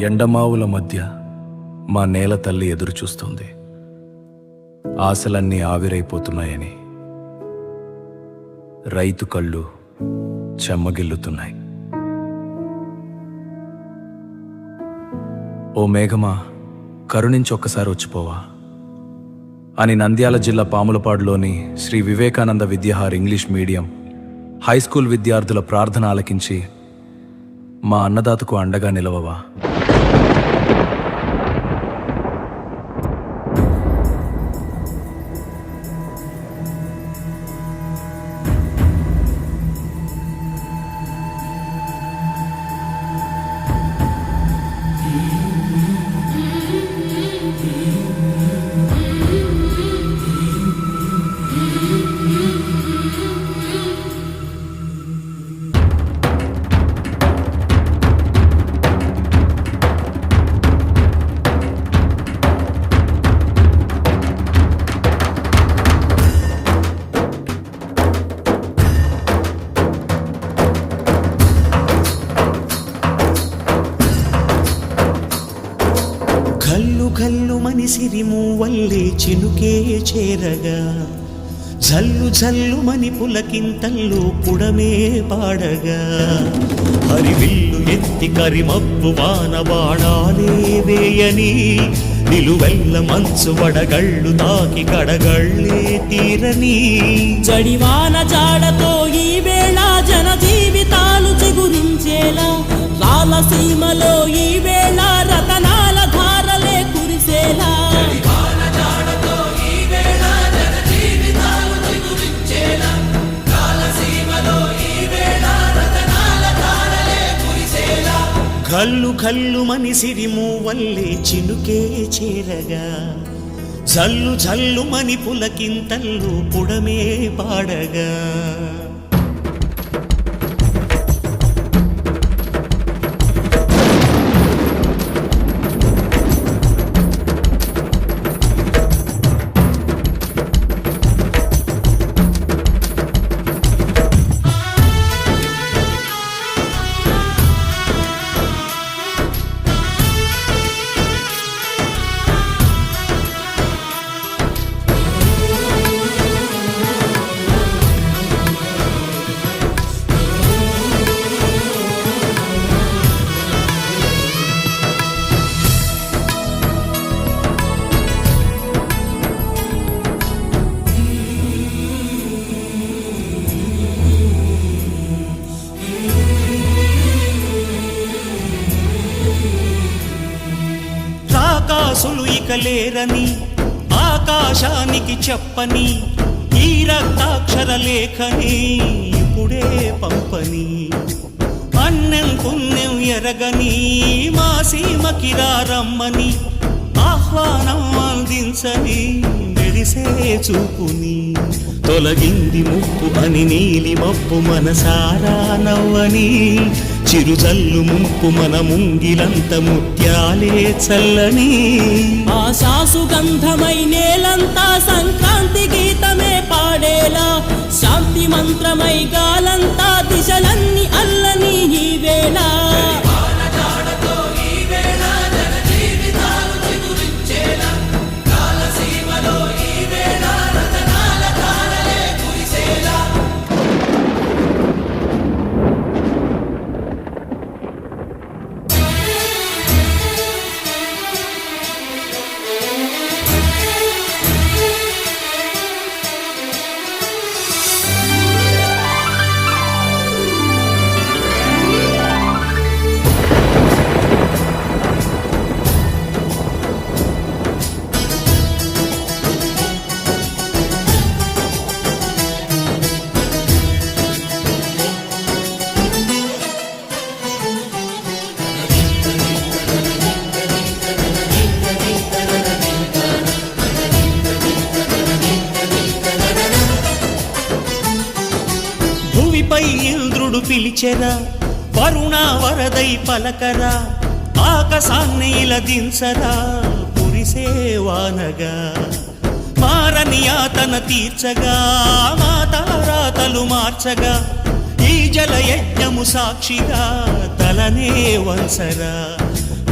ఎండమావుల మధ్య మా నేల తల్లి ఎదురు చూస్తుంది. ఆశలన్నీ ఆవిరైపోతున్నాయని రైతు కళ్ళు చెమ్మగిల్లుతున్నాయి. ఓ మేఘమా, కరుణించి ఒక్కసారి వచ్చిపోవా అని నంద్యాల జిల్లా పాములపాడులోని Sri Vivekananda Vidyahar English medium high school విద్యార్థుల ప్రార్థన ఆలకించి మా అన్నదాతకు అండగా నిలవవా. కల్లు కల్లు మనిసిరిము వల్లే చినుకే చేరగా, జల్లు జల్లు మని పులకింతల్లు పుడమే పాడగా, హరివిల్లు ఎత్తి కరిమబ్బు వాన బాణాలే వేయని, నిలువెల్ల మంచు వడగళ్ళు తాకి కడగళ్ళే తీరని, జడివాన జాడతో ఈ వేళ జన జీవితాలు చిగురించేలా, రాలసీమలో ఈ వేళ రతనాల ధారలే కురిసేలా. కల్లు కల్లు మనిసిరిము వల్లే చినుకే చేరగా, జల్లు జల్లు మని పులకింతల్లు పుడమే పాడగా. రాకాసులు ఇక లేరని ఆకాశానికి చెప్పని, ఈ రక్తాక్షర లేఖని ఇప్పుడే పంపని, అన్నం పుణ్యం ఎరగని మా సీమకి రమ్మని, ఆహ్వానం అందించని మెరిసే చూపుని, తొలగింది ముప్పు అని నీలి మప్పు మనసారా నవ్వని, చిరుజల్లు ముంపు మన ముంగిలంత ముత్యాలే చల్లని, ఆశాసు గంధమై నేలంతా సంక్రాంతి గీతమే పాడేలా, శాంతి మంత్రమై గాలంతా దిశలన్నీ అల్లని ఈ వేళ. భూమిపై ఇంద్రుడు పిలిచెరా, వరుణ వరదై పలకరా, ఆకాశాన్ని ఇలా దించరా కురిసే వానగా, మారని యాతన తీర్చగా మా తారాతలు మార్చగా, ఈ జల యజ్ఞము సాక్షిగా తలనే వంసరా,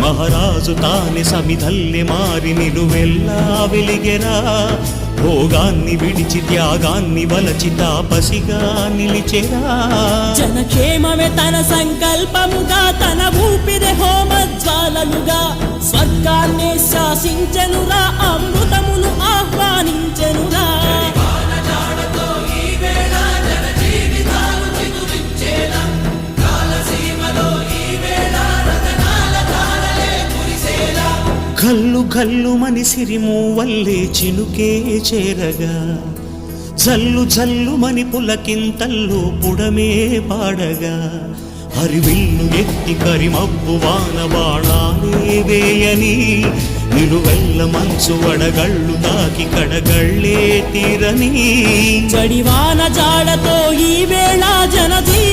మహారాజు తానే సమిధల్లె మారి నిలువెల్లా వెలిగెరా భోగాన్ని విడిచి త్యాగాన్ని వలచి తాపసిగా నిలిచెరా జనక్షేమమే తన సంకల్పముగా తన ఊపిరి హోమజ్వాలలుగా స్వర్గాన్నే శాసించెనురా అమృతమును ఆహ్వానించెనురా గల్లు గల్లు మని సిరిము వల్లే చినుకే చేరగా జల్లు జల్లు మని పులకింతల్లు పుడమే పాడగా హరివిల్లు ఎత్తి కరిమబ్బు వాన బాణాలే వేయని నిలువెల్ల మంచు వడగళ్ళు తాకి కడగళ్ళే తీరని జడివాన జాడతో ఈ వేళ జనజీ